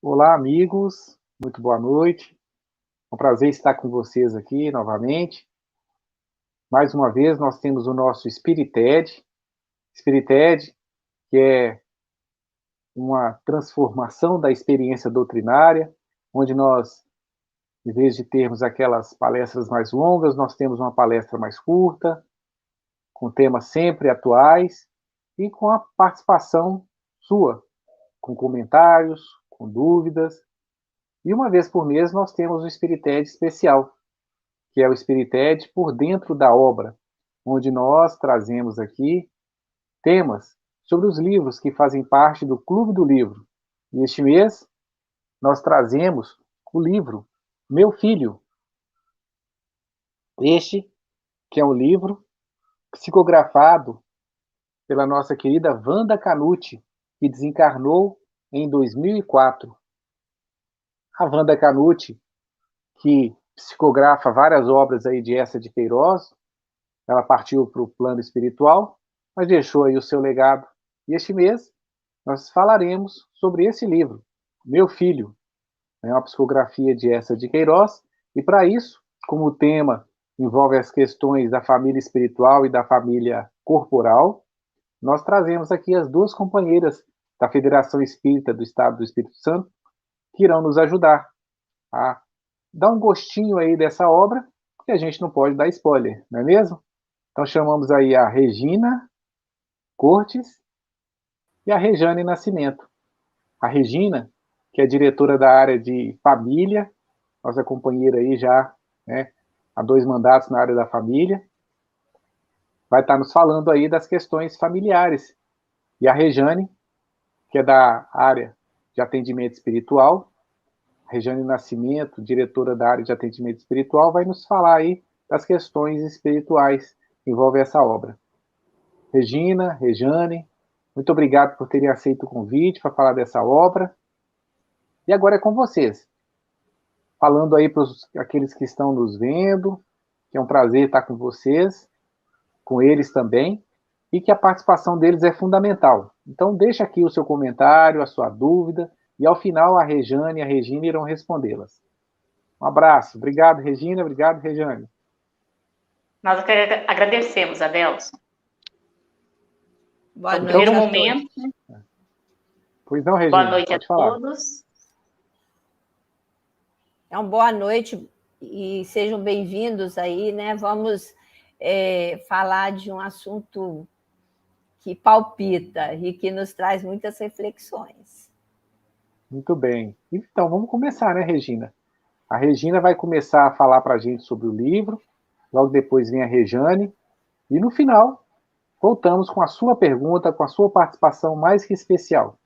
Olá, amigos, muito boa noite. É um prazer estar com vocês aqui novamente. Mais uma vez, nós temos o nosso Spirited, que é uma transformação da experiência doutrinária, onde nós, em vez de termos aquelas palestras mais longas, nós temos uma palestra mais curta, com temas sempre atuais e com a participação sua, com comentários, com dúvidas. E uma vez por mês nós temos o Spirited especial, que é o Spirited por dentro da obra, onde nós trazemos aqui temas sobre os livros que fazem parte do Clube do Livro. E este mês nós trazemos o livro Meu Filho. Este que é um livro psicografado pela nossa querida Wanda Canuti, que desencarnou em 2004. A Wanda Canuti, que psicografa várias obras aí de Eça de Queiroz, ela partiu para o plano espiritual, mas deixou aí o seu legado. E este mês nós falaremos sobre esse livro, Meu Filho, é uma psicografia de Eça de Queiroz, e para isso, como o tema envolve as questões da família espiritual e da família corporal, nós trazemos aqui as duas companheiras da Federação Espírita do Estado do Espírito Santo, que irão nos ajudar a dar um gostinho aí dessa obra, que a gente não pode dar spoiler, não é mesmo? Então chamamos aí a Regina Cortes e a Rejane Nascimento. A Regina, que é diretora da área de família, nossa companheira aí já, né, há 2 mandatos na área da família, vai estar nos falando aí das questões familiares. E a Rejane, que é da área de atendimento espiritual, a Rejane Nascimento, diretora da área de atendimento espiritual, vai nos falar aí das questões espirituais que envolvem essa obra. Regina, Rejane, muito obrigado por terem aceito o convite para falar dessa obra. E agora é com vocês. Falando aí para aqueles que estão nos vendo, que é um prazer estar com vocês, com eles também, e que a participação deles é fundamental. Então deixa aqui o seu comentário, a sua dúvida, e ao final a Rejane e a Regina irão respondê-las. Um abraço. Obrigado, Regina. Obrigado, Rejane. Nós agradecemos, Adelson. Boa no noite primeiro a momento. todos. Pois não, Regina, boa noite pode a falar. todos. Então, boa noite e sejam bem-vindos aí, né? Vamos falar de um assunto que palpita e que nos traz muitas reflexões. Muito bem. Então, vamos começar, né, Regina? A Regina vai começar a falar para a gente sobre o livro, logo depois vem a Rejane, e no final, voltamos com a sua pergunta, com a sua participação mais que especial.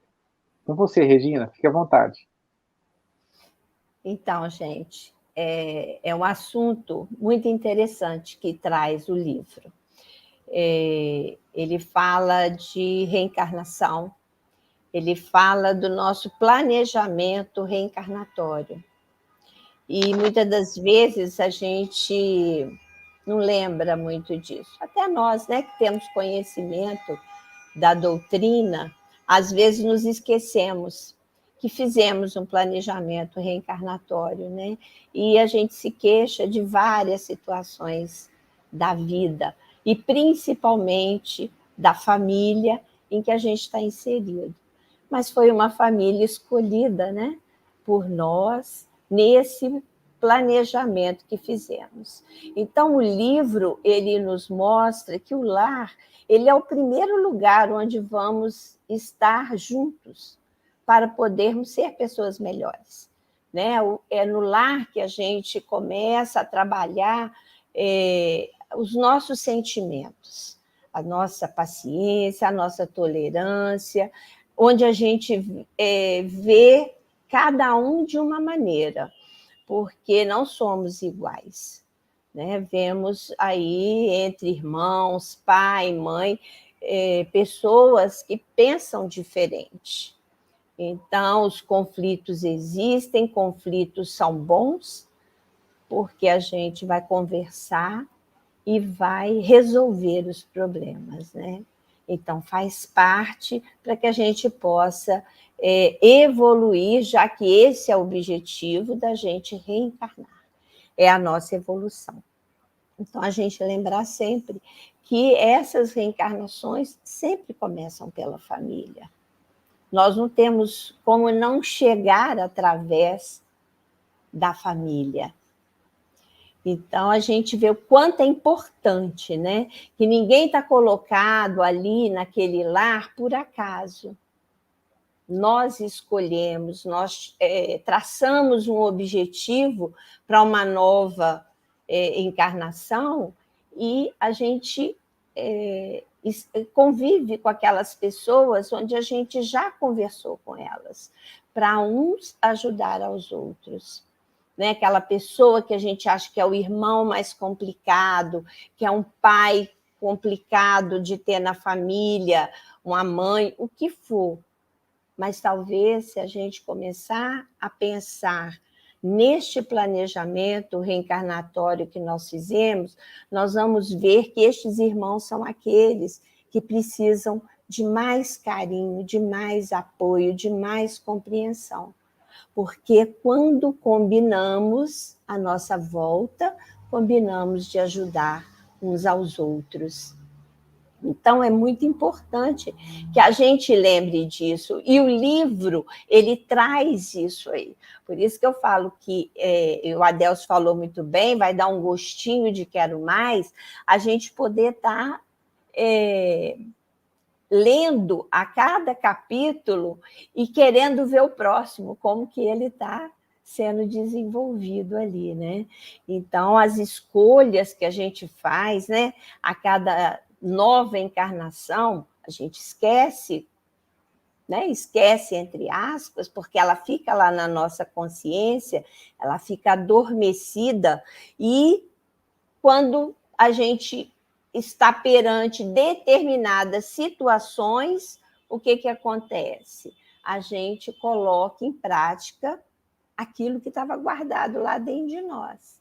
Com você, Regina, fique à vontade. Então, gente, é um assunto muito interessante que traz o livro. Ele fala de reencarnação, ele fala do nosso planejamento reencarnatório. E muitas das vezes a gente não lembra muito disso. Até nós, né, que temos conhecimento da doutrina, às vezes nos esquecemos que fizemos um planejamento reencarnatório, né? E a gente se queixa de várias situações da vida, e principalmente da família em que a gente está inserido. Mas foi uma família escolhida, né, por nós, nesse planejamento que fizemos. Então, o livro, ele nos mostra que o lar, ele é o primeiro lugar onde vamos estar juntos para podermos ser pessoas melhores, né? É no lar que a gente começa a trabalhar os nossos sentimentos, a nossa paciência, a nossa tolerância, onde a gente vê cada um de uma maneira, porque não somos iguais, né? Vemos aí entre irmãos, pai, mãe, pessoas que pensam diferente. Então, os conflitos existem, conflitos são bons, porque a gente vai conversar e vai resolver os problemas, né? Então, faz parte para que a gente possa evoluir, já que esse é o objetivo da gente reencarnar, é a nossa evolução. Então, a gente lembrar sempre que essas reencarnações sempre começam pela família. Nós não temos como não chegar através da família. Então, a gente vê o quanto é importante, né? Que ninguém está colocado ali naquele lar por acaso. Nós escolhemos, nós traçamos um objetivo para uma nova encarnação e a gente convive com aquelas pessoas onde a gente já conversou com elas, para uns ajudar aos outros. Né? Aquela pessoa que a gente acha que é o irmão mais complicado, que é um pai complicado de ter na família, uma mãe, o que for. Mas talvez, se a gente começar a pensar neste planejamento reencarnatório que nós fizemos, nós vamos ver que estes irmãos são aqueles que precisam de mais carinho, de mais apoio, de mais compreensão. Porque quando combinamos a nossa volta, combinamos de ajudar uns aos outros. Então, é muito importante que a gente lembre disso. E o livro, ele traz isso aí. Por isso que eu falo que, o Adelso falou muito bem, vai dar um gostinho de quero mais, a gente poder estar lendo a cada capítulo e querendo ver o próximo, como que ele está sendo desenvolvido ali, né? Então, as escolhas que a gente faz, né? A cada nova encarnação, a gente esquece, né? Esquece, entre aspas, porque ela fica lá na nossa consciência, ela fica adormecida, e quando a gente está perante determinadas situações, o que acontece? A gente coloca em prática aquilo que estava guardado lá dentro de nós.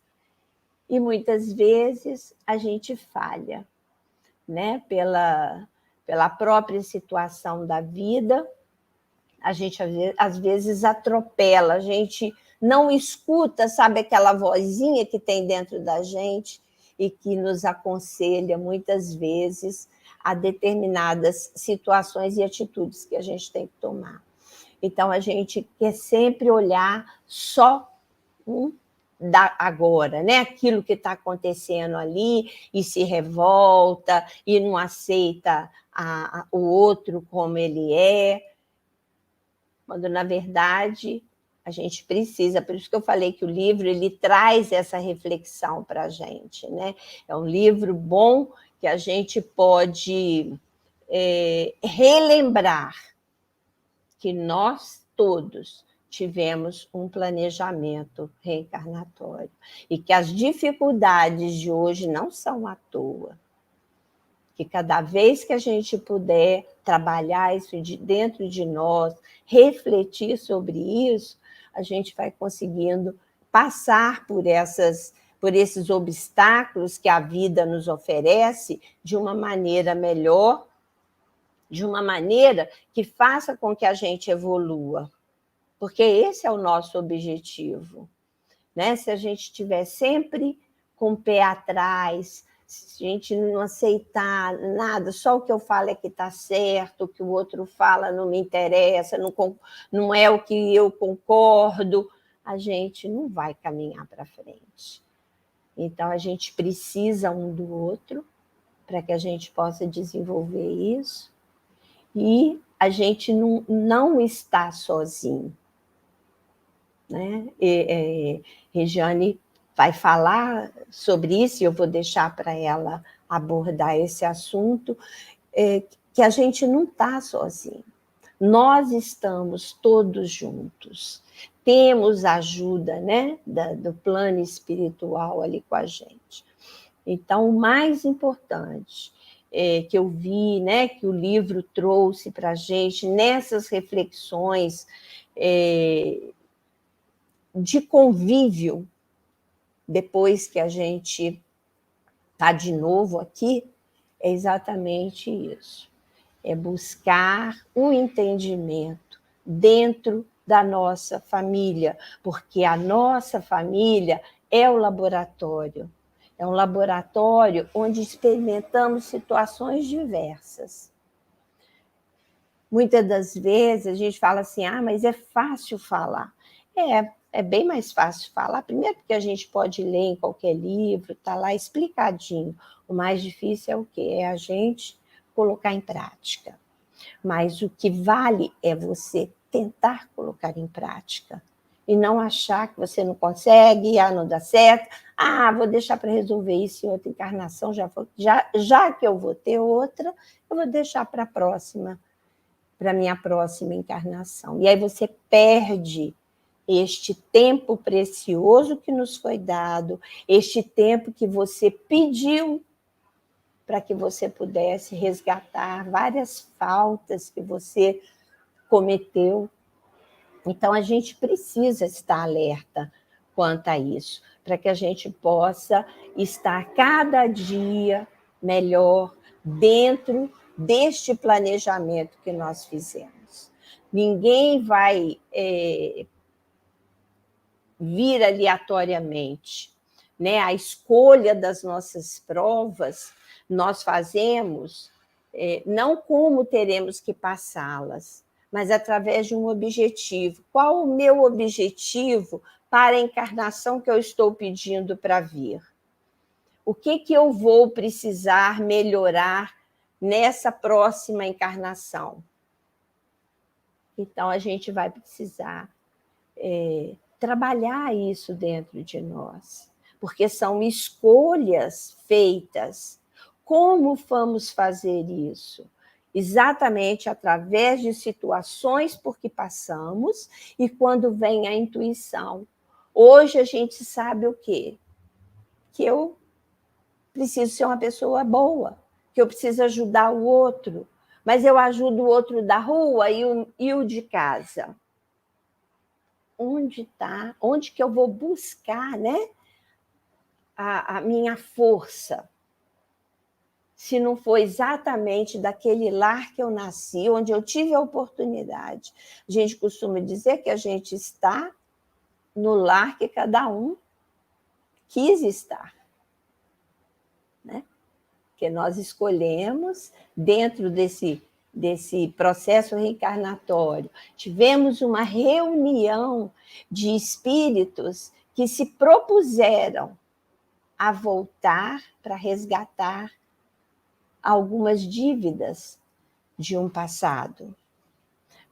E muitas vezes a gente falha, né? Pela própria situação da vida, a gente às vezes atropela, a gente não escuta, sabe, aquela vozinha que tem dentro da gente e que nos aconselha muitas vezes a determinadas situações e atitudes que a gente tem que tomar. Então, a gente quer sempre olhar só da agora, né? Aquilo que está acontecendo ali, e se revolta, e não aceita o outro como ele é, quando, na verdade, a gente precisa. Por isso que eu falei que o livro ele traz essa reflexão para a gente, né? É um livro bom que a gente pode relembrar que nós todos tivemos um planejamento reencarnatório e que as dificuldades de hoje não são à toa. Que cada vez que a gente puder trabalhar isso dentro de nós, refletir sobre isso, a gente vai conseguindo passar por esses obstáculos que a vida nos oferece de uma maneira melhor, de uma maneira que faça com que a gente evolua. Porque esse é o nosso objetivo, né? Se a gente estiver sempre com o pé atrás, se a gente não aceitar nada, só o que eu falo é que está certo, o que o outro fala não me interessa, não é o que eu concordo, a gente não vai caminhar para frente. Então, a gente precisa um do outro para que a gente possa desenvolver isso, e a gente não está sozinho. Né? Regiane vai falar sobre isso, e eu vou deixar para ela abordar esse assunto, que a gente não está sozinho. Nós estamos todos juntos. Temos a ajuda, né, do plano espiritual ali com a gente. Então, o mais importante que eu vi, né, que o livro trouxe para a gente, nessas reflexões de convívio, depois que a gente está de novo aqui, é exatamente isso. é buscar um entendimento dentro da nossa família, porque a nossa família é o laboratório. É um laboratório onde experimentamos situações diversas. Muitas das vezes a gente fala assim, mas é fácil falar. É bem mais fácil falar, primeiro porque a gente pode ler em qualquer livro, está lá explicadinho. O mais difícil é o quê? É a gente colocar em prática. Mas o que vale é você tentar colocar em prática e não achar que você não consegue, não dá certo, vou deixar para resolver isso em outra encarnação, já que eu vou ter outra, eu vou deixar para a próxima, para a minha próxima encarnação. E aí você perde este tempo precioso que nos foi dado, este tempo que você pediu para que você pudesse resgatar várias faltas que você cometeu. Então, a gente precisa estar alerta quanto a isso, para que a gente possa estar cada dia melhor dentro deste planejamento que nós fizemos. Ninguém vai vir aleatoriamente, né? A escolha das nossas provas nós fazemos não como teremos que passá-las, mas através de um objetivo. Qual o meu objetivo para a encarnação que eu estou pedindo para vir? O que eu vou precisar melhorar nessa próxima encarnação? Então, a gente vai precisar trabalhar isso dentro de nós, porque são escolhas feitas. Como vamos fazer isso? Exatamente através de situações por que passamos e quando vem a intuição. Hoje a gente sabe o quê? Que eu preciso ser uma pessoa boa, que eu preciso ajudar o outro, mas eu ajudo o outro da rua e o de casa. Onde está? Onde que eu vou buscar, né, a minha força? Se não for exatamente daquele lar que eu nasci, onde eu tive a oportunidade. A gente costuma dizer que a gente está no lar que cada um quis estar, né? Que nós escolhemos dentro desse processo reencarnatório. Tivemos uma reunião de espíritos que se propuseram a voltar para resgatar algumas dívidas de um passado.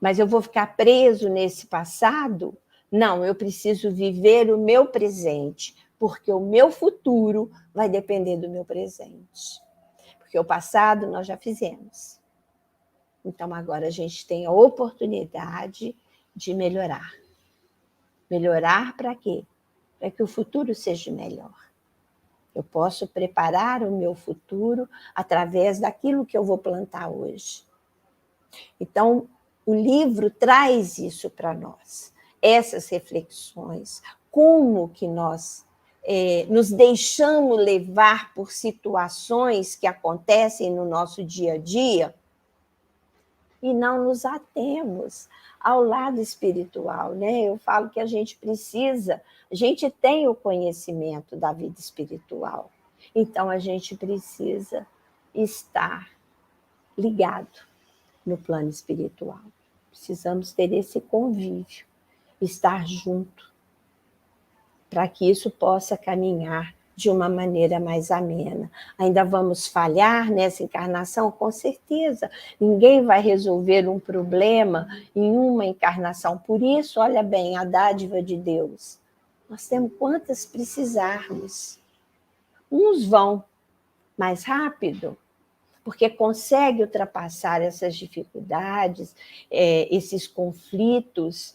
Mas eu vou ficar preso nesse passado? Não, eu preciso viver o meu presente, porque o meu futuro vai depender do meu presente. Porque o passado nós já fizemos. Então, agora a gente tem a oportunidade de melhorar. Melhorar para quê? Para que o futuro seja melhor. Eu posso preparar o meu futuro através daquilo que eu vou plantar hoje. Então, o livro traz isso para nós, essas reflexões, como que nós nos deixamos levar por situações que acontecem no nosso dia a dia e não nos atemos ao lado espiritual, né? Eu falo que a gente tem o conhecimento da vida espiritual, então a gente precisa estar ligado no plano espiritual. Precisamos ter esse convívio, estar junto, para que isso possa caminhar de uma maneira mais amena. Ainda vamos falhar nessa encarnação? Com certeza. Ninguém vai resolver um problema em uma encarnação. Por isso, olha bem, a dádiva de Deus. Nós temos quantas precisarmos. Uns vão mais rápido, porque consegue ultrapassar essas dificuldades, esses conflitos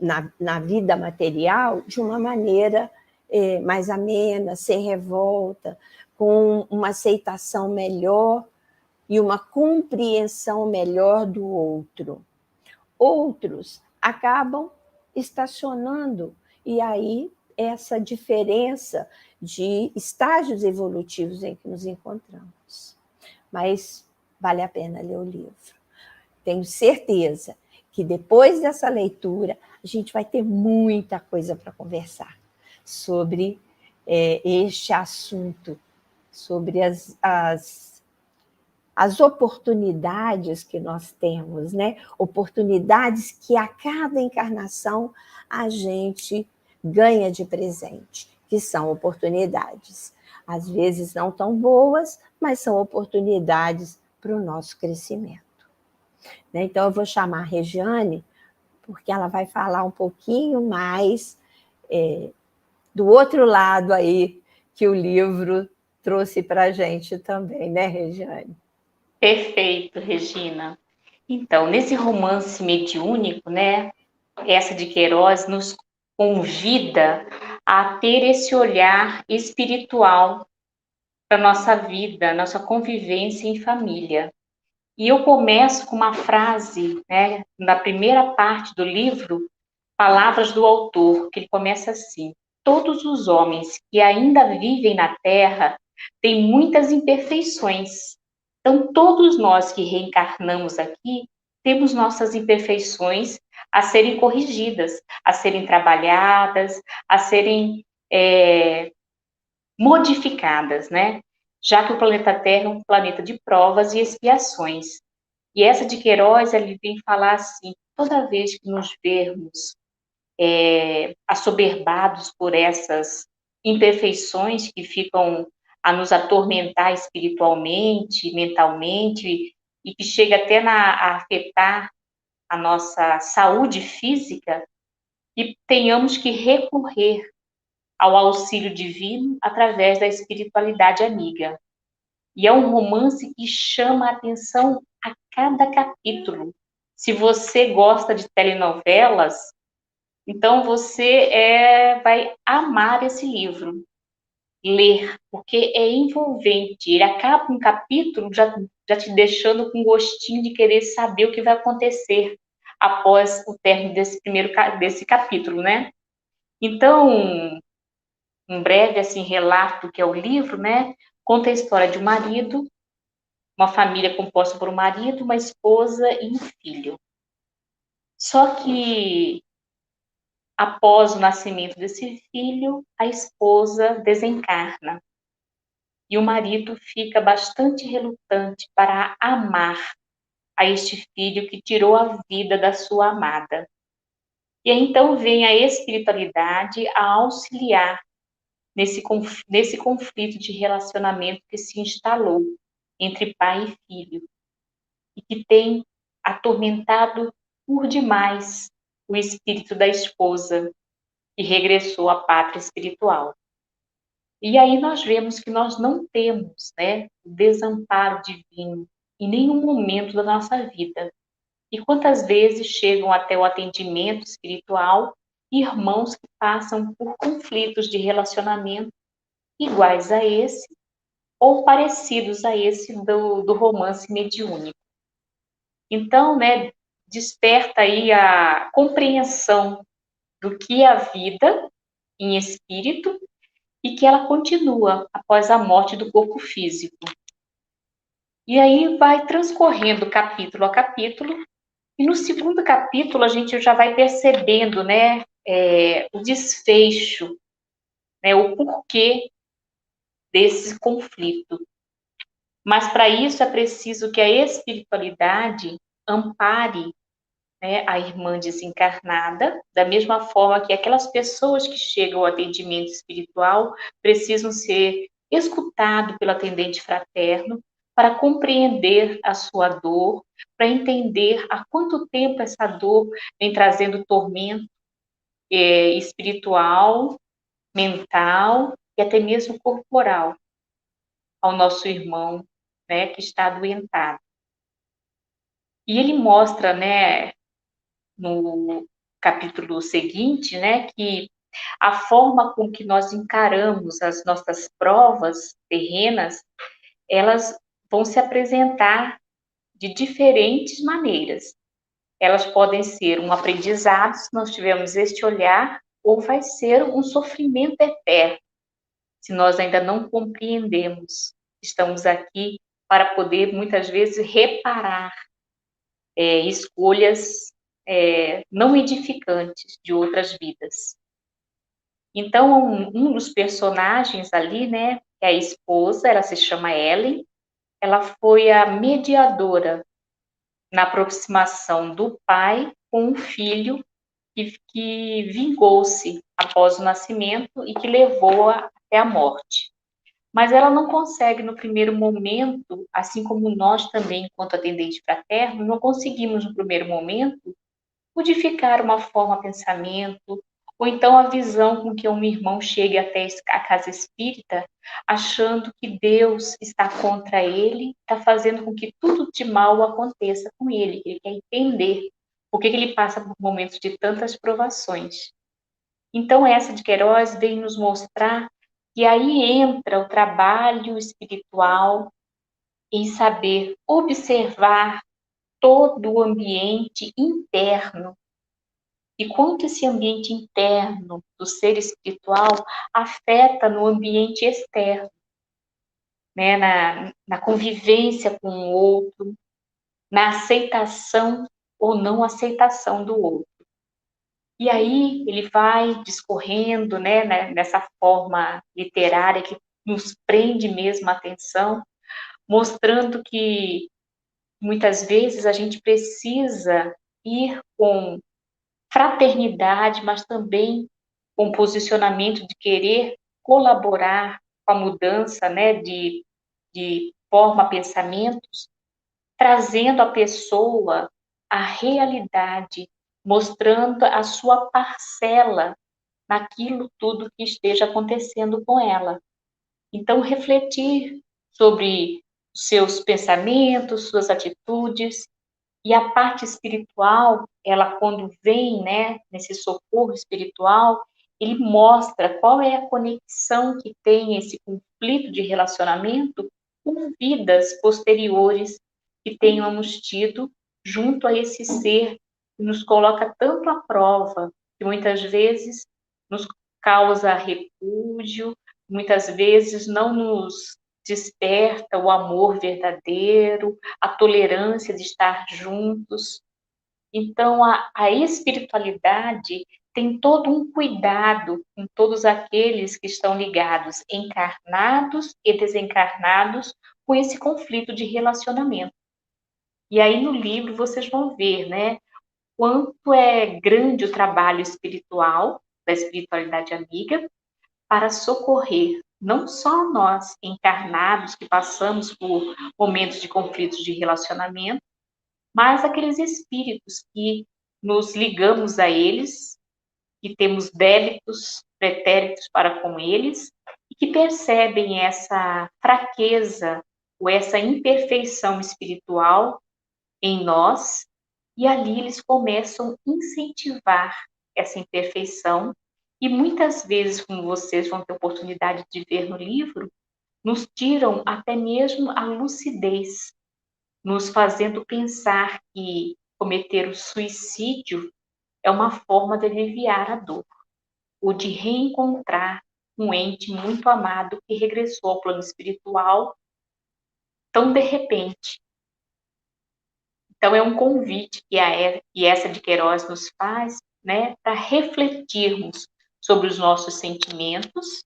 na vida material de uma maneira mais amena, sem revolta, com uma aceitação melhor e uma compreensão melhor do outro. Outros acabam estacionando, e aí essa diferença de estágios evolutivos em que nos encontramos. Mas vale a pena ler o livro. Tenho certeza que depois dessa leitura, a gente vai ter muita coisa para conversar sobre este assunto, sobre as oportunidades que nós temos, né? Oportunidades que a cada encarnação a gente ganha de presente, que são oportunidades. Às vezes não tão boas, mas são oportunidades para o nosso crescimento. Então, eu vou chamar a Regiane, porque ela vai falar um pouquinho mais do outro lado aí que o livro trouxe para a gente também, né, Regiane? Perfeito, Regina. Então, nesse romance mediúnico, né, essa de Queiroz nos convida a ter esse olhar espiritual para a nossa vida, nossa convivência em família. E eu começo com uma frase, né, na primeira parte do livro, Palavras do autor, que ele começa assim: todos os homens que ainda vivem na Terra têm muitas imperfeições. Então, todos nós que reencarnamos aqui temos nossas imperfeições a serem corrigidas, a serem trabalhadas, a serem modificadas, né? Já que o planeta Terra é um planeta de provas e expiações. E essa de Queiroz, ele vem falar assim: toda vez que nos vermos assoberbados por essas imperfeições que ficam a nos atormentar espiritualmente, mentalmente, e que chega até a afetar a nossa saúde física, e tenhamos que recorrer ao auxílio divino através da espiritualidade amiga. E é um romance que chama a atenção a cada capítulo. Se você gosta de telenovelas, então você vai amar esse livro, ler, porque é envolvente. Ele acaba um capítulo já te deixando com gostinho de querer saber o que vai acontecer após o término desse capítulo, né? Então, um breve assim relato que é o livro, né? Conta a história de um marido, uma família composta por um marido, uma esposa e um filho. Só que após o nascimento desse filho, a esposa desencarna e o marido fica bastante relutante para amar a este filho que tirou a vida da sua amada. E aí, então vem a espiritualidade a auxiliar nesse conflito de relacionamento que se instalou entre pai e filho e que tem atormentado por demais o espírito da esposa, que regressou à pátria espiritual. E aí nós vemos que nós não temos, né, o desamparo divino em nenhum momento da nossa vida. E quantas vezes chegam até o atendimento espiritual irmãos que passam por conflitos de relacionamento iguais a esse ou parecidos a esse do romance mediúnico. Então, né, desperta aí a compreensão do que é a vida em espírito e que ela continua após a morte do corpo físico. E aí vai transcorrendo capítulo a capítulo, e no segundo capítulo a gente já vai percebendo, né, o desfecho, né, o porquê desse conflito. Mas para isso é preciso que a espiritualidade ampare, né, a irmã desencarnada, da mesma forma que aquelas pessoas que chegam ao atendimento espiritual precisam ser escutados pelo atendente fraterno para compreender a sua dor, para entender há quanto tempo essa dor vem trazendo tormento espiritual, mental e até mesmo corporal ao nosso irmão, né, que está adoentado. E ele mostra, né, no capítulo seguinte, né, que a forma com que nós encaramos as nossas provas terrenas, elas vão se apresentar de diferentes maneiras. Elas podem ser um aprendizado, se nós tivermos este olhar, ou vai ser um sofrimento eterno, se nós ainda não compreendemos. Estamos aqui para poder, muitas vezes, reparar escolhas não edificantes de outras vidas. Então, um dos personagens ali, né, que é a esposa, ela se chama Ellen, ela foi a mediadora na aproximação do pai com um filho que vingou-se após o nascimento e que levou-a até a morte. Mas ela não consegue, no primeiro momento, assim como nós também, enquanto atendente fraterno, não conseguimos, no primeiro momento, modificar uma forma de pensamento, ou então a visão com que um irmão chegue até a casa espírita, achando que Deus está contra ele, está fazendo com que tudo de mal aconteça com ele. Ele quer entender por que ele passa por momentos de tantas provações. Então, essa de Queiroz vem nos mostrar que aí entra o trabalho espiritual em saber observar todo o ambiente interno e quanto esse ambiente interno do ser espiritual afeta no ambiente externo, né? Na convivência com o outro, na aceitação ou não aceitação do outro. E aí ele vai discorrendo, né, nessa forma literária que nos prende mesmo a atenção, mostrando que muitas vezes a gente precisa ir com fraternidade, mas também com posicionamento de querer colaborar com a mudança, né, de forma, pensamentos, trazendo a pessoa à realidade, mostrando a sua parcela naquilo tudo que esteja acontecendo com ela. Então, refletir sobre os seus pensamentos, suas atitudes, e a parte espiritual, ela quando vem, né, nesse socorro espiritual, ele mostra qual é a conexão que tem esse conflito de relacionamento com vidas posteriores que tenhamos tido junto a esse ser que nos coloca tanto à prova, que muitas vezes nos causa repúdio, muitas vezes não nos desperta o amor verdadeiro, a tolerância de estar juntos. Então, a espiritualidade tem todo um cuidado com todos aqueles que estão ligados, encarnados e desencarnados, com esse conflito de relacionamento. E aí no livro vocês vão ver, né, quanto é grande o trabalho espiritual, da espiritualidade amiga, para socorrer não só nós encarnados que passamos por momentos de conflitos de relacionamento, mas aqueles espíritos que nos ligamos a eles, que temos débitos pretéritos para com eles e que percebem essa fraqueza ou essa imperfeição espiritual em nós, e ali eles começam a incentivar essa imperfeição, e muitas vezes, como vocês vão ter oportunidade de ver no livro, nos tiram até mesmo a lucidez, nos fazendo pensar que cometer o suicídio é uma forma de aliviar a dor, ou de reencontrar um ente muito amado que regressou ao plano espiritual tão de repente. Então, é um convite que essa de Queiroz nos faz, né, para refletirmos sobre os nossos sentimentos,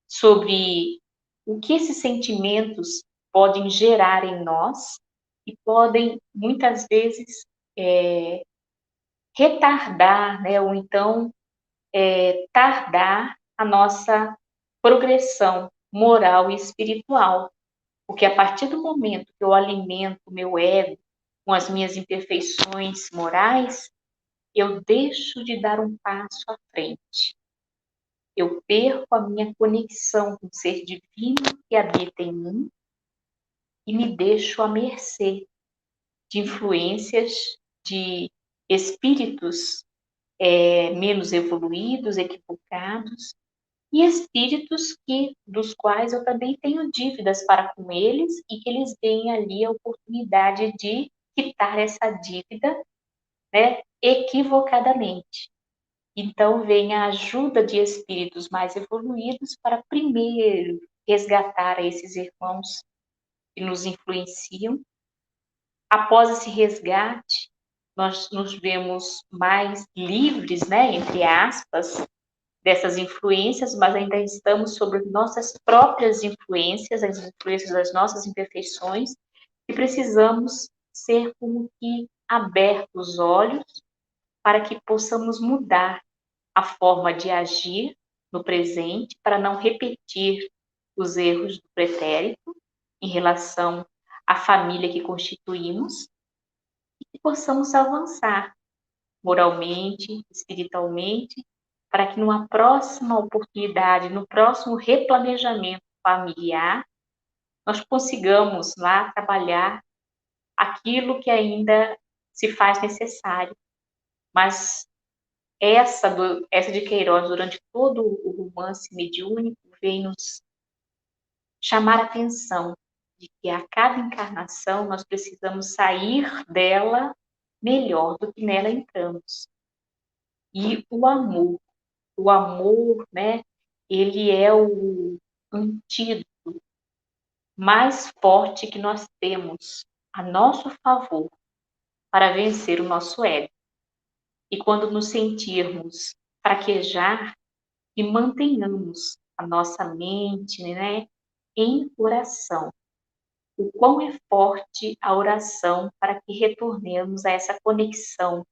sobre o que esses sentimentos podem gerar em nós e podem, muitas vezes, retardar, né, ou então tardar a nossa progressão moral e espiritual. Porque a partir do momento que eu alimento o meu ego com as minhas imperfeições morais, eu deixo de dar um passo à frente. Eu perco a minha conexão com o ser divino que habita em mim e me deixo à mercê de influências de espíritos menos evoluídos, equivocados, e espíritos dos quais eu também tenho dívidas para com eles e que eles deem ali a oportunidade de quitar essa dívida, né, equivocadamente. Então vem a ajuda de espíritos mais evoluídos para primeiro resgatar esses irmãos que nos influenciam. Após esse resgate, nós nos vemos mais livres, né, entre aspas, dessas influências, mas ainda estamos sobre nossas próprias influências, as influências das nossas imperfeições, e precisamos ser como que abertos os olhos para que possamos mudar a forma de agir no presente, para não repetir os erros do pretérito em relação à família que constituímos, e que possamos avançar moralmente, espiritualmente, para que numa próxima oportunidade, no próximo replanejamento familiar, nós consigamos lá trabalhar aquilo que ainda se faz necessário. Mas essa de Queiroz, durante todo o romance mediúnico, vem nos chamar a atenção de que a cada encarnação nós precisamos sair dela melhor do que nela entramos. E o amor, né, ele é o antídoto mais forte que nós temos a nosso favor para vencer o nosso ego. E quando nos sentirmos fraquejar, e mantenhamos a nossa mente, né, em oração. O quão é forte a oração para que retornemos a essa conexão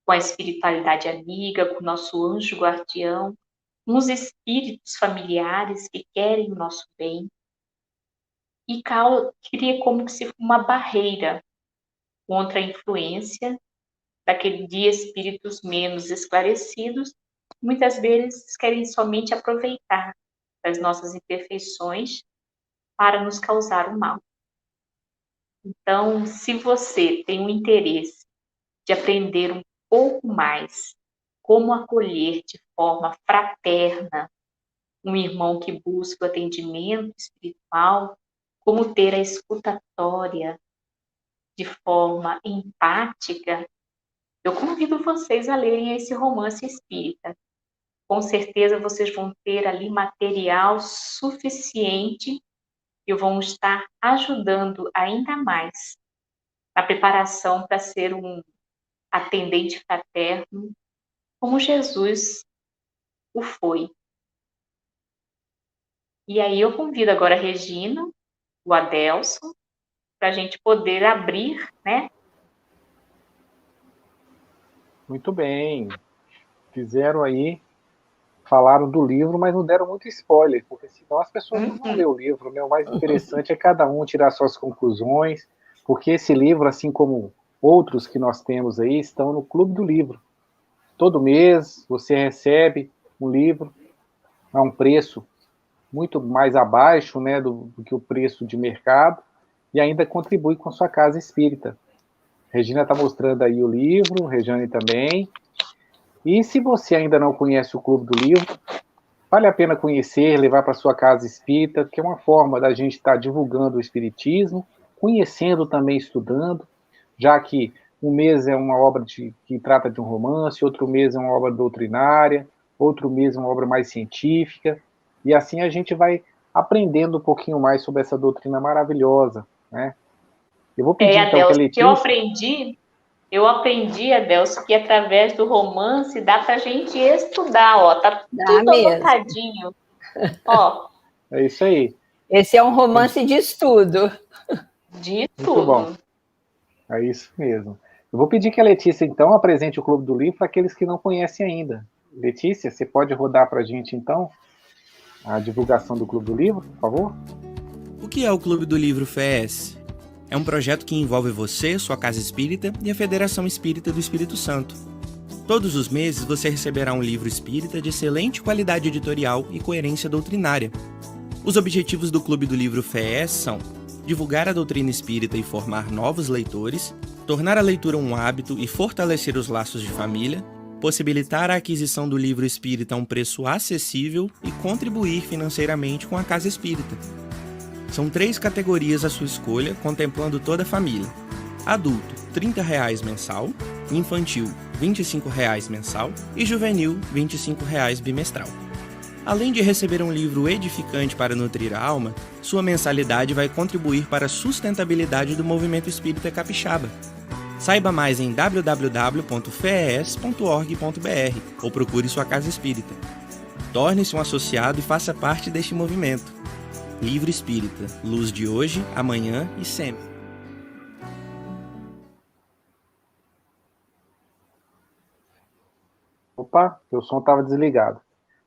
com a espiritualidade amiga, com o nosso anjo guardião, com os espíritos familiares que querem o nosso bem, e cria como se uma barreira contra a influência de espíritos menos esclarecidos, muitas vezes querem somente aproveitar das nossas imperfeições para nos causar o mal. Então, se você tem o interesse de aprender um pouco mais como acolher de forma fraterna um irmão que busca o atendimento espiritual, como ter a escutatória de forma empática, eu convido vocês a lerem esse romance espírita. Com certeza vocês vão ter ali material suficiente e vão estar ajudando ainda mais na preparação para ser um atendente fraterno, como Jesus o foi. E aí eu convido agora a Regina, o Adelson, para a gente poder abrir, né? Muito bem. Falaram do livro, mas não deram muito spoiler, porque senão as pessoas não vão ler o livro, né? O mais interessante é cada um tirar suas conclusões, porque esse livro, assim como outros que nós temos aí, estão no Clube do Livro. Todo mês você recebe um livro a um preço muito mais abaixo, né, do que o preço de mercado, e ainda contribui com a sua casa espírita. Regina está mostrando aí o livro, Regiane também. E se você ainda não conhece o Clube do Livro, vale a pena conhecer, levar para sua casa espírita, que é uma forma da gente estar divulgando o espiritismo, conhecendo também, estudando, já que um mês é uma obra que trata de um romance, outro mês é uma obra doutrinária, outro mês é uma obra mais científica, e assim a gente vai aprendendo um pouquinho mais sobre essa doutrina maravilhosa, né? Eu vou pedir, então, que a Letícia... Eu aprendi, Adelson, que através do romance dá pra gente estudar, ó, tá tudo anotadinho. Ó. É isso aí. Esse é um romance de estudo. De tudo. Muito bom. É isso mesmo. Eu vou pedir que a Letícia, então, apresente o Clube do Livro para aqueles que não conhecem ainda. Letícia, você pode rodar para a gente, então, a divulgação do Clube do Livro, por favor? O que é o Clube do Livro FES? É um projeto que envolve você, sua casa espírita e a Federação Espírita do Espírito Santo. Todos os meses você receberá um livro espírita de excelente qualidade editorial e coerência doutrinária. Os objetivos do Clube do Livro FES são divulgar a doutrina espírita e formar novos leitores, tornar a leitura um hábito e fortalecer os laços de família, possibilitar a aquisição do livro espírita a um preço acessível e contribuir financeiramente com a casa espírita. São 3 categorias à sua escolha, contemplando toda a família. Adulto, R$ 30,00 mensal, infantil, R$ 25,00 mensal e juvenil, R$ 25,00 bimestral. Além de receber um livro edificante para nutrir a alma, sua mensalidade vai contribuir para a sustentabilidade do movimento espírita capixaba. Saiba mais em www.fees.org.br ou procure sua casa espírita. Torne-se um associado e faça parte deste movimento. Livro Espírita, luz de hoje, amanhã e sempre. Opa, meu som estava desligado.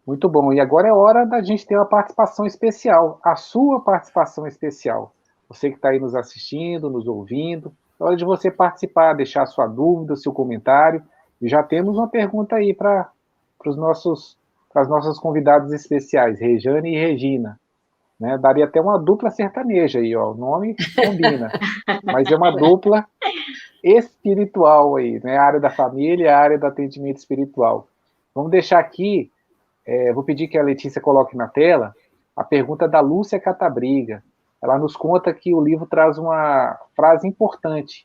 Muito bom. E agora é hora da gente ter uma participação especial, a sua participação especial. Você que está aí nos assistindo, nos ouvindo, é hora de você participar, deixar a sua dúvida, seu comentário. E já temos uma pergunta aí para as nossas convidadas especiais, Rejane e Regina. Né? Daria até uma dupla sertaneja aí, ó. O nome combina. Mas é uma dupla espiritual aí, né? A área da família e a área do atendimento espiritual. Vamos deixar aqui. Vou pedir que a Letícia coloque na tela a pergunta da Lúcia Catabriga. Ela nos conta que o livro traz uma frase importante,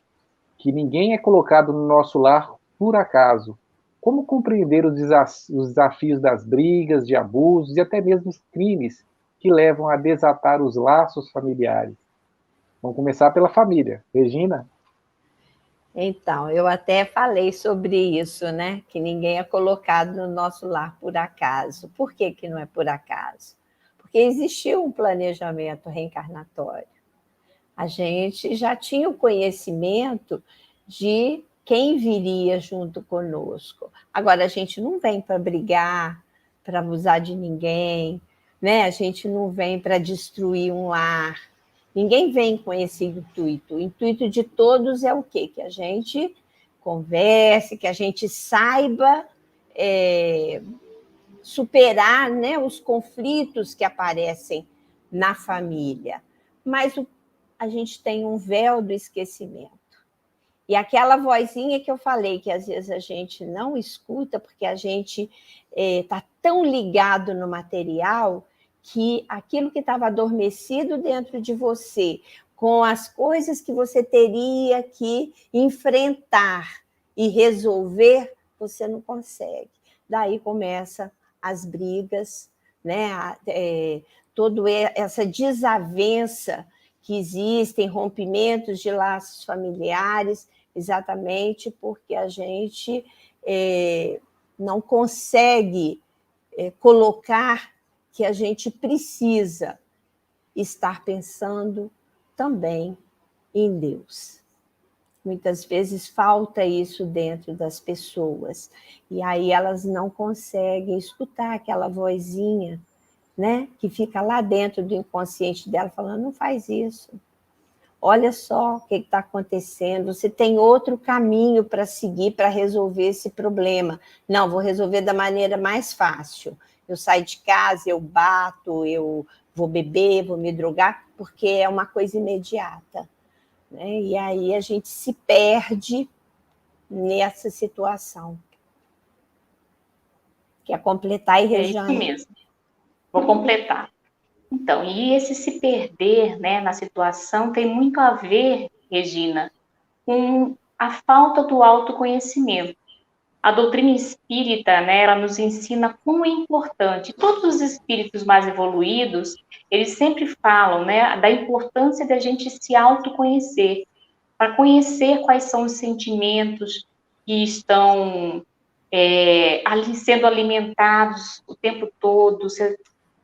que ninguém é colocado no nosso lar por acaso. Como compreender os desafios das brigas, de abusos e até mesmo os crimes que levam a desatar os laços familiares? Vamos começar pela família. Regina? Então, eu até falei sobre isso, né? Que ninguém é colocado no nosso lar por acaso. Por que que não é por acaso? Porque existiu um planejamento reencarnatório. A gente já tinha o conhecimento de quem viria junto conosco. Agora, a gente não vem para brigar, para abusar de ninguém, né? A gente não vem para destruir um lar. Ninguém vem com esse intuito. O intuito de todos é o quê? Que a gente converse, que a gente saiba superar, né, os conflitos que aparecem na família. Mas a gente tem um véu do esquecimento. E aquela vozinha que eu falei, que às vezes a gente não escuta, porque a gente está tão ligado no material, que aquilo que estava adormecido dentro de você, com as coisas que você teria que enfrentar e resolver, você não consegue. Daí começa as brigas, né? Toda essa desavença que existem, rompimentos de laços familiares, exatamente porque a gente não consegue colocar que a gente precisa estar pensando também em Deus. Muitas vezes falta isso dentro das pessoas, e aí elas não conseguem escutar aquela vozinha, né, que fica lá dentro do inconsciente dela, falando, não faz isso, olha só o que está acontecendo, você tem outro caminho para seguir para resolver esse problema. Não, vou resolver da maneira mais fácil. Eu saio de casa, eu bato, eu vou beber, vou me drogar, porque é uma coisa imediata. Né? E aí a gente se perde nessa situação. Quer completar aí, Rejane? É isso mesmo. Vou completar. Então, e esse se perder, né, na situação tem muito a ver, Regina, com a falta do autoconhecimento. A doutrina espírita, né, ela nos ensina como é importante. Todos os espíritos mais evoluídos, eles sempre falam, né, da importância da gente se autoconhecer, para conhecer quais são os sentimentos que estão ali sendo alimentados o tempo todo,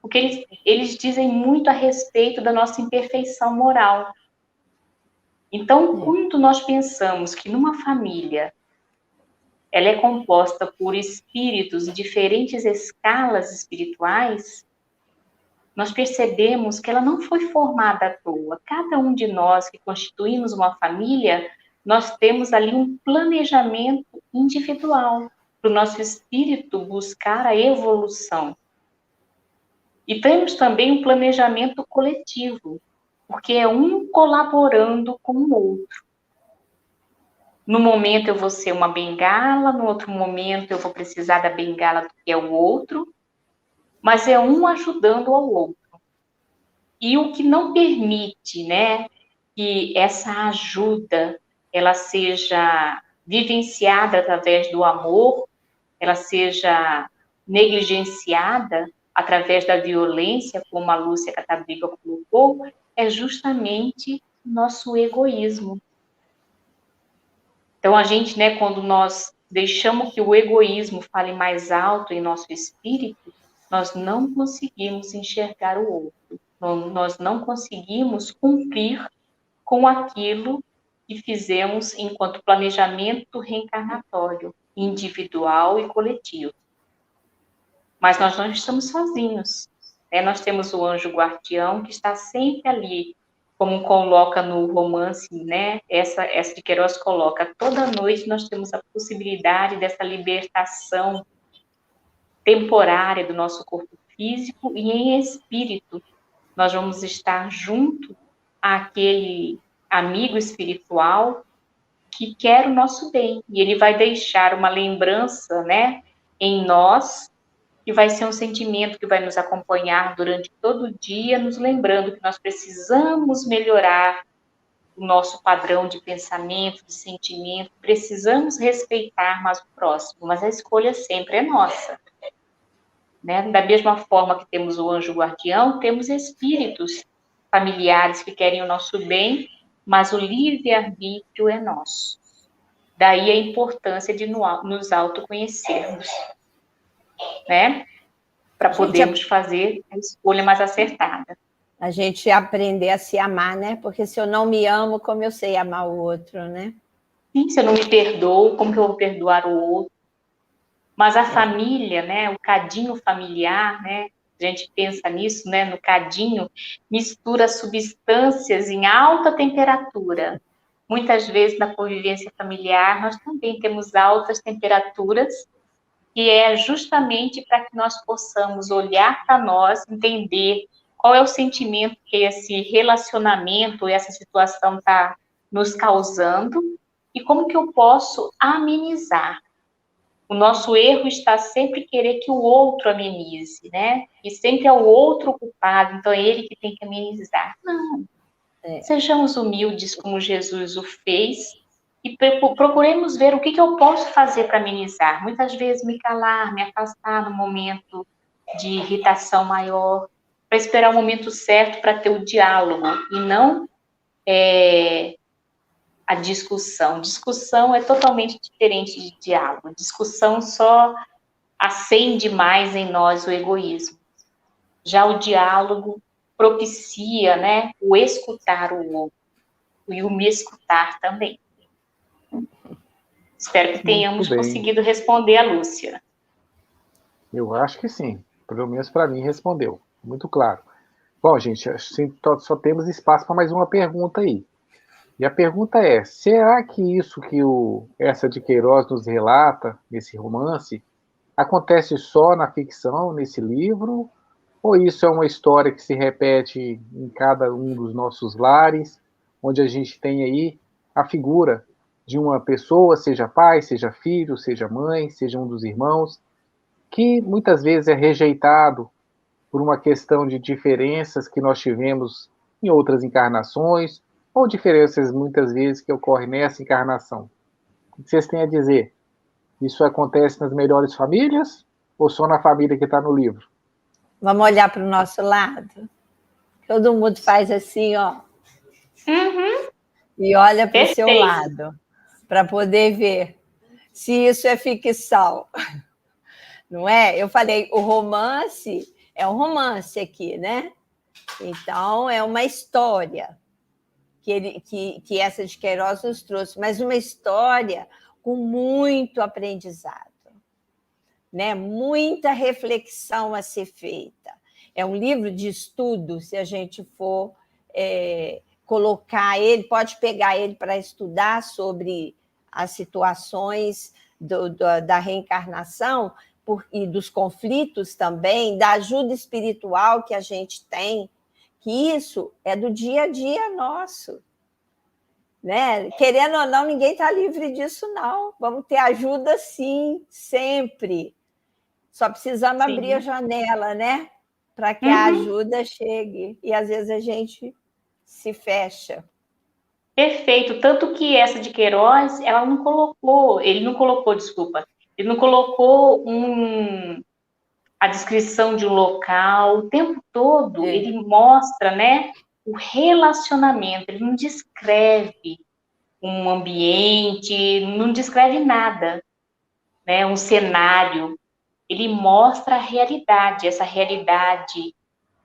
porque eles dizem muito a respeito da nossa imperfeição moral. Então, quando nós pensamos que numa família ela é composta por espíritos de diferentes escalas espirituais, nós percebemos que ela não foi formada à toa. Cada um de nós que constituímos uma família, nós temos ali um planejamento individual para o nosso espírito buscar a evolução. E temos também um planejamento coletivo, porque é um colaborando com o outro. No momento eu vou ser uma bengala, no outro momento eu vou precisar da bengala do que é o outro, mas é um ajudando ao outro. E o que não permite, né, que essa ajuda ela seja vivenciada através do amor, ela seja negligenciada, através da violência, como a Lúcia Catabriga colocou, é justamente nosso egoísmo. Então, a gente, né, quando nós deixamos que o egoísmo fale mais alto em nosso espírito, nós não conseguimos enxergar o outro. Nós não conseguimos cumprir com aquilo que fizemos enquanto planejamento reencarnatório, individual e coletivo. Mas nós não estamos sozinhos, né? Nós temos o anjo guardião que está sempre ali, como coloca no romance, né? Essa de Queiroz coloca, toda noite nós temos a possibilidade dessa libertação temporária do nosso corpo físico e em espírito. Nós vamos estar junto àquele amigo espiritual que quer o nosso bem. E ele vai deixar uma lembrança, né, em nós, que vai ser um sentimento que vai nos acompanhar durante todo o dia, nos lembrando que nós precisamos melhorar o nosso padrão de pensamento, de sentimento, precisamos respeitar mais o próximo, mas a escolha sempre é nossa. Né? Da mesma forma que temos o anjo guardião, temos espíritos familiares que querem o nosso bem, mas o livre-arbítrio é nosso. Daí a importância de nos autoconhecermos, né? Para podermos fazer a escolha mais acertada. A gente aprender a se amar, né? Porque se eu não me amo, como eu sei amar o outro, né? Sim, se eu não me perdoo, como que eu vou perdoar o outro? Mas a família, né? O cadinho familiar, né? A gente pensa nisso, né? No cadinho, mistura substâncias em alta temperatura. Muitas vezes na convivência familiar nós também temos altas temperaturas, que é justamente para que nós possamos olhar para nós, entender qual é o sentimento que esse relacionamento, essa situação está nos causando e como que eu posso amenizar. O nosso erro está sempre querer que o outro amenize, né? E sempre é o outro culpado, então é ele que tem que amenizar. Não. Sejamos humildes como Jesus o fez e procuremos ver o que eu posso fazer para amenizar. Muitas vezes me calar, me afastar no momento de irritação maior, para esperar o momento certo para ter o diálogo e não a discussão. Discussão é totalmente diferente de diálogo. Discussão só acende mais em nós o egoísmo. Já o diálogo propicia, né, o escutar o outro e o me escutar também. Espero que tenhamos conseguido responder a Lúcia. Eu acho que sim. Pelo menos para mim respondeu. Muito claro. Bom, gente, só temos espaço para mais uma pergunta aí. E a pergunta é, será que isso que essa de Queiroz nos relata, nesse romance, acontece só na ficção, nesse livro? Ou isso é uma história que se repete em cada um dos nossos lares, onde a gente tem aí a figura de uma pessoa, seja pai, seja filho, seja mãe, seja um dos irmãos, que muitas vezes é rejeitado por uma questão de diferenças que nós tivemos em outras encarnações, ou diferenças muitas vezes que ocorrem nessa encarnação. O que vocês têm a dizer? Isso acontece nas melhores famílias ou só na família que está no livro? Vamos olhar para o nosso lado? Todo mundo faz assim, ó. Uhum. E olha para o seu lado, para poder ver se isso é ficção. Não é? Eu falei, o romance é um romance aqui, né? Então, é uma história que essa de Queiroz nos trouxe, mas uma história com muito aprendizado, né? Muita reflexão a ser feita. É um livro de estudo, se a gente for colocar ele, pode pegar ele para estudar sobre as situações da reencarnação e dos conflitos também, da ajuda espiritual que a gente tem, que isso é do dia a dia nosso. Né? Querendo ou não, ninguém está livre disso, não. Vamos ter ajuda, sim, sempre. Só precisamos abrir a janela, né? Para que a ajuda chegue. E, às vezes, a gente se fecha. Perfeito. Tanto que essa de Queiroz, ele não colocou um a descrição de um local, o tempo todo ele mostra, né, o relacionamento, ele não descreve um ambiente, não descreve nada, né, um cenário, ele mostra a realidade, essa realidade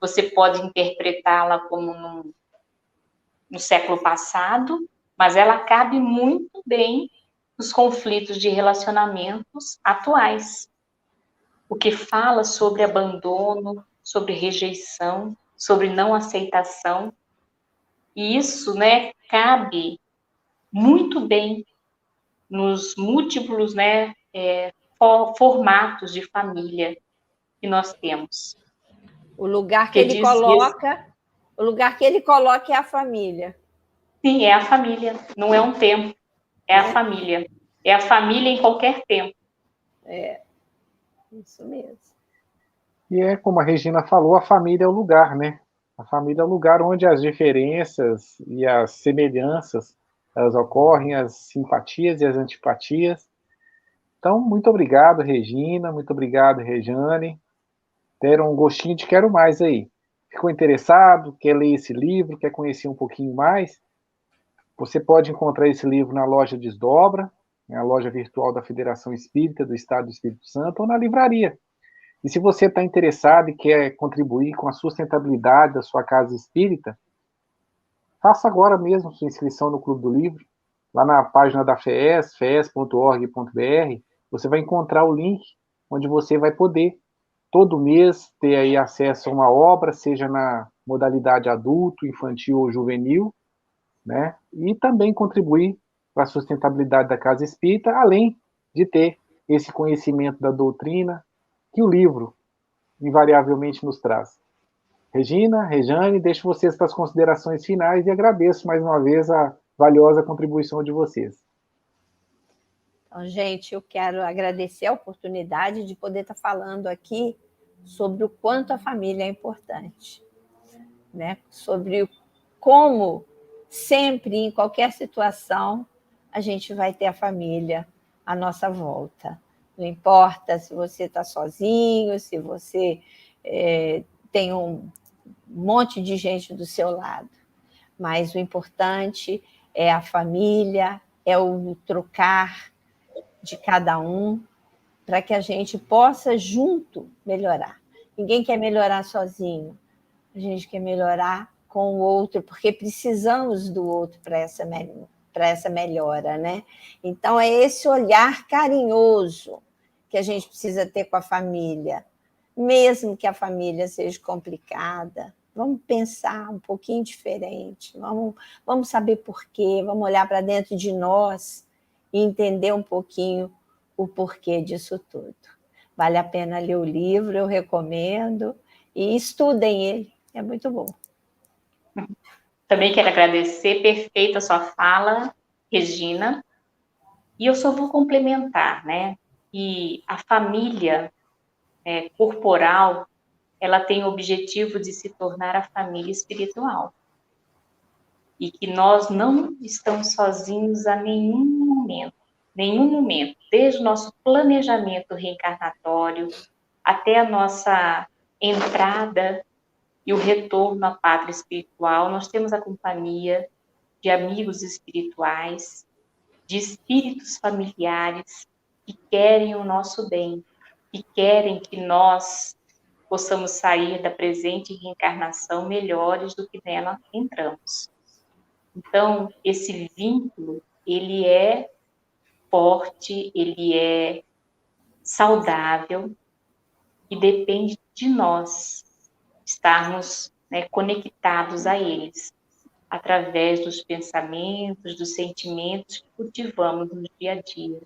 você pode interpretá-la como no século passado, mas ela cabe muito bem nos conflitos de relacionamentos atuais. O que fala sobre abandono, sobre rejeição, sobre não aceitação. E isso, né, cabe muito bem nos múltiplos, né, formatos de família que nós temos. O lugar que Porque ele coloca, o lugar que ele coloca é a família. Sim, é a família, não é um tempo, é a família. É a família em qualquer tempo. É, isso mesmo. E é como a Regina falou, a família é o lugar, né? A família é o lugar onde as diferenças e as semelhanças elas ocorrem, as simpatias e as antipatias. Então, muito obrigado, Regina, muito obrigado, Rejane. Deram um gostinho de quero mais aí. Ficou interessado? Quer ler esse livro? Quer conhecer um pouquinho mais? Você pode encontrar esse livro na loja Desdobra, a loja virtual da Federação Espírita do Estado do Espírito Santo, ou na livraria. E se você está interessado e quer contribuir com a sustentabilidade da sua casa espírita, faça agora mesmo sua inscrição no Clube do Livro. Lá na página da FES, fes.org.br, você vai encontrar o link onde você vai poder, todo mês, ter aí acesso a uma obra, seja na modalidade adulto, infantil ou juvenil, né? E também contribuir para a sustentabilidade da casa espírita, além de ter esse conhecimento da doutrina que o livro invariavelmente nos traz. Regina, Rejane, deixo vocês para as considerações finais e agradeço mais uma vez a valiosa contribuição de vocês. Então, gente, eu quero agradecer a oportunidade de poder estar falando aqui sobre o quanto a família é importante, né? Sobre como sempre, em qualquer situação, a gente vai ter a família à nossa volta. Não importa se você está sozinho, se você tem um monte de gente do seu lado, mas o importante é a família, é o trocar de cada um, para que a gente possa junto melhorar. Ninguém quer melhorar sozinho, a gente quer melhorar com o outro, porque precisamos do outro para essa melhora, né? Então, é esse olhar carinhoso que a gente precisa ter com a família, mesmo que a família seja complicada. Vamos pensar um pouquinho diferente, vamos saber por quê, vamos olhar para dentro de nós e entender um pouquinho o porquê disso tudo. Vale a pena ler o livro, eu recomendo, e estudem ele, é muito bom. Também quero agradecer, perfeita a sua fala, Regina, e eu só vou complementar, né, que a família corporal, ela tem o objetivo de se tornar a família espiritual. E que nós não estamos sozinhos a nenhum momento, desde o nosso planejamento reencarnatório até a nossa entrada e o retorno à pátria espiritual, nós temos a companhia de amigos espirituais, de espíritos familiares que querem o nosso bem, que querem que nós possamos sair da presente reencarnação melhores do que nela entramos. Então, esse vínculo, ele é forte, ele é saudável e depende de nós estarmos, né, conectados a eles, através dos pensamentos, dos sentimentos que cultivamos no dia a dia,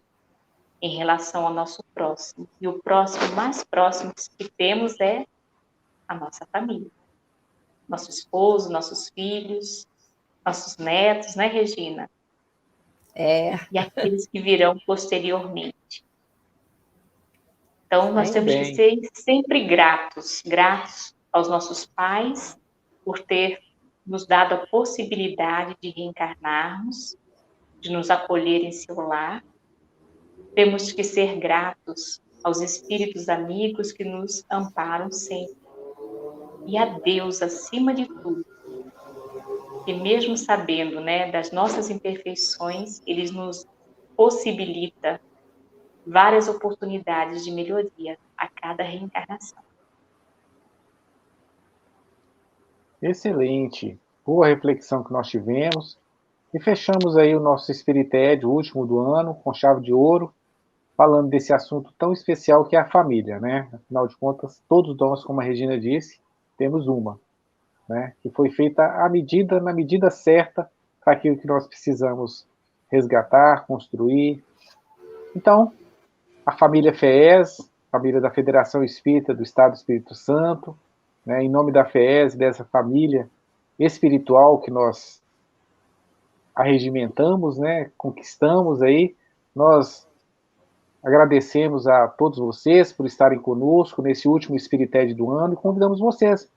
em relação ao nosso próximo. E o próximo mais próximo que temos é a nossa família. Nosso esposo, nossos filhos, nossos netos, né, Regina? E aqueles que virão posteriormente. Então, nós temos que ser sempre gratos aos nossos pais por ter nos dado a possibilidade de reencarnarmos, de nos acolher em seu lar. Temos que ser gratos aos espíritos amigos que nos amparam sempre, e a Deus acima de tudo, que mesmo sabendo, né, das nossas imperfeições, Ele nos possibilita várias oportunidades de melhoria a cada reencarnação. Excelente. Boa reflexão que nós tivemos. E fechamos aí o nosso Espiritédio, o último do ano, com chave de ouro, falando desse assunto tão especial que é a família, né? Afinal de contas, todos nós, como a Regina disse, temos uma, né? Que foi feita à medida, na medida certa, para aquilo que nós precisamos resgatar, construir. Então, a família FEES, família da Federação Espírita do Estado do Espírito Santo, né? Em nome da FEES, dessa família espiritual que nós arregimentamos, né? Conquistamos aí, nós agradecemos a todos vocês por estarem conosco nesse último Espiritédio do ano e convidamos vocês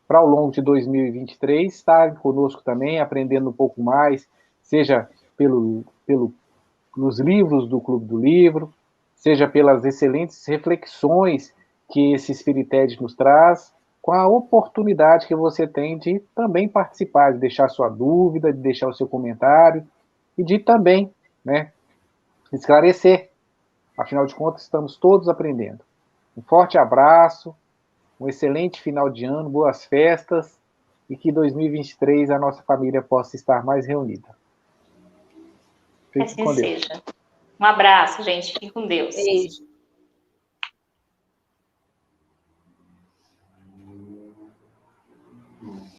para, ao longo de 2023, estarem conosco também, aprendendo um pouco mais, seja pelos livros do Clube do Livro, seja pelas excelentes reflexões que esse Espiritédio nos traz, com a oportunidade que você tem de também participar, de deixar sua dúvida, de deixar o seu comentário e de também, né, esclarecer. Afinal de contas, estamos todos aprendendo. Um forte abraço, um excelente final de ano, boas festas e que 2023 a nossa família possa estar mais reunida. Fique assim com Deus. Seja. Um abraço, gente. Fique com Deus. Beijo.